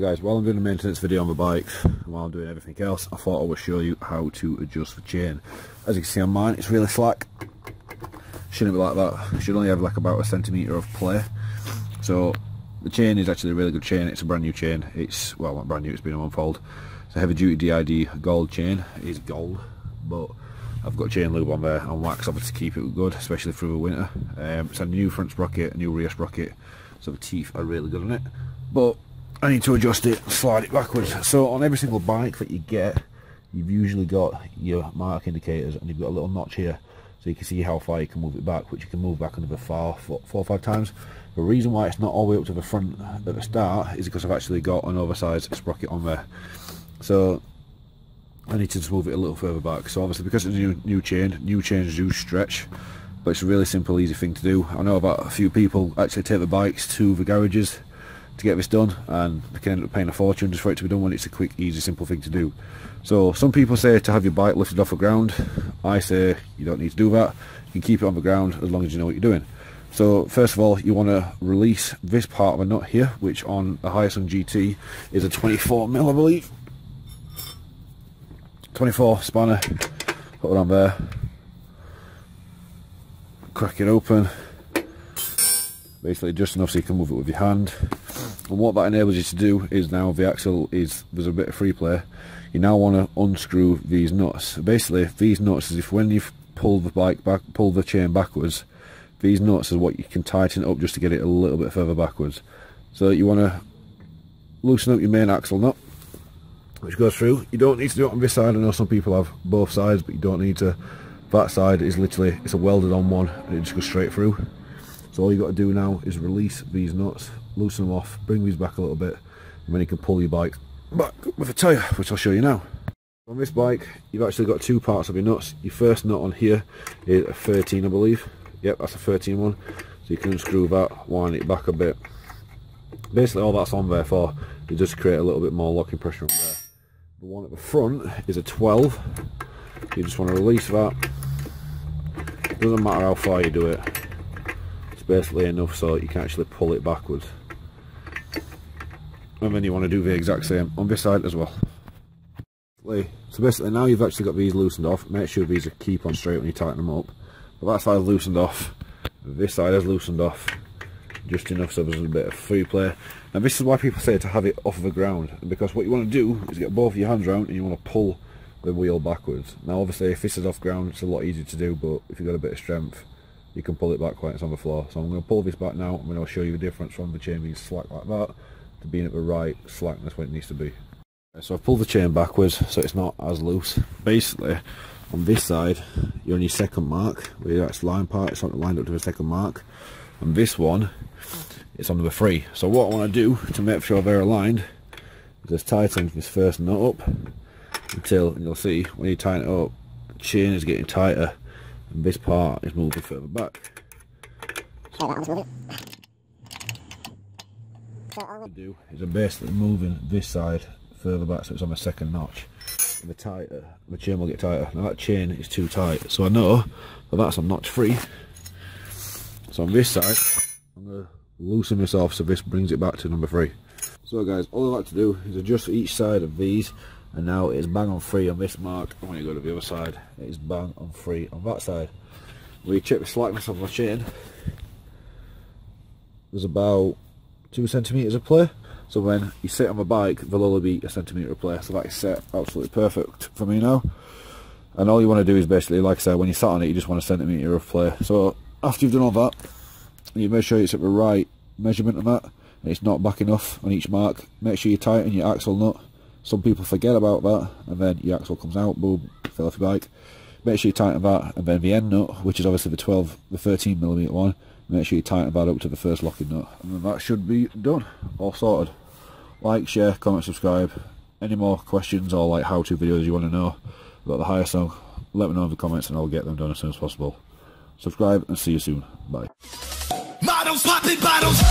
guys, while I'm doing a maintenance video on my bike, and while I'm doing everything else, I thought I would show you how to adjust the chain. As you can see on mine, it's really slack. Shouldn't be like that. It should only have like about a centimetre of play. So the chain is actually a really good chain. It's a brand new chain. It's, well, not brand new, it's been a month old. It's a heavy duty DID gold chain. It is gold, but I've got chain lube on there and wax obviously to keep it good, especially through the winter. It's a new front sprocket, a new rear sprocket, so the teeth are really good on it. But I need to adjust it, slide it backwards. So on every single bike that you get, you've usually got your mark indicators and you've got a little notch here, so you can see how far you can move it back, which you can move back another 4 or 5 times. The reason why it's not all the way up to the front at the start is because I've actually got an oversized sprocket on there. So I need to just move it a little further back. So obviously because it's a new chains do stretch, but it's a really simple, easy thing to do. I know about a few people actually take the bikes to the garages to get this done, and they can end up paying a fortune just for it to be done when it's a quick, easy, simple thing to do. So some people say to have your bike lifted off the ground. I say you don't need to do that. You can keep it on the ground as long as you know what you're doing. So first of all, you want to release this part of a nut here, which on the Hyosung GT is a 24mm, I believe. 24 spanner. Put it on there. Crack it open. Basically just enough so you can move it with your hand. And what that enables you to do is, now the axle is, there's a bit of free play, you now want to unscrew these nuts. Basically these nuts is, if when you pull the bike back, pull the chain backwards, these nuts is what you can tighten up just to get it a little bit further backwards. So you want to loosen up your main axle nut, which goes through. You don't need to do it on this side. I know some people have both sides, but you don't need to. That side is literally, it's a welded on one and it just goes straight through. So all you got to do now is release these nuts, loosen them off, bring these back a little bit, and then you can pull your bike back with a tyre, which I'll show you now. On this bike, you've actually got 2 parts of your nuts. Your first nut on here is a 13, I believe. Yep, that's a 13 one. So you can unscrew that, wind it back a bit. Basically all that's on there for is just create a little bit more locking pressure up there. The one at the front is a 12. You just want to release that. It doesn't matter how far you do it. It's basically enough so you can actually pull it backwards. And then you want to do the exact same on this side as well. So basically now you've actually got these loosened off. Make sure these keep on straight when you tighten them up. But that side is loosened off. This side is loosened off. Just enough so there's a bit of free play. And this is why people say to have it off the ground, because what you want to do is get both your hands around and you want to pull the wheel backwards. Now obviously if this is off ground it's a lot easier to do, but if you've got a bit of strength you can pull it back when it's on the floor. So I'm going to pull this back now and then I'll show you the difference from the chain being slack like that to being at the right slackness when it needs to be. So I've pulled the chain backwards so it's not as loose. Basically on this side you're on your second mark, where that's line part, it's not lined up to the second mark. And this one, it's on number 3. So what I want to do to make sure they're aligned is just tighten this first nut up until, and you'll see when you tighten it up, the chain is getting tighter and this part is moving further back. So what I do is I'm basically moving this side further back so it's on the second notch. And the tighter, the chain will get tighter. Now that chain is too tight, so I know that that's on notch 3. So on this side, I'm going to loosen this off so this brings it back to number 3. So guys, all I like to do is adjust each side of these, and now it's bang on 3 on this mark, and when you go to the other side, it is bang on 3 on that side. When you check the slackness of my chain, there's about 2 centimetres of play. So when you sit on the bike, there'll only be a centimetre of play, so that is set absolutely perfect for me now. And all you want to do is basically, like I said, when you sat on it, you just want a centimetre of play. So after you've done all that, you make sure it's at the right measurement of that, and it's not back enough on each mark. Make sure you tighten your axle nut. Some people forget about that, and then your axle comes out, boom, fell off your bike. Make sure you tighten that, and then the end nut, which is obviously the 13mm one, make sure you tighten that up to the first locking nut. And then that should be done, all sorted. Like, share, comment, subscribe. Any more questions or like how-to videos you want to know about the Hyosung, let me know in the comments and I'll get them done as soon as possible. Subscribe and see you soon. Bye. Models popping bottles.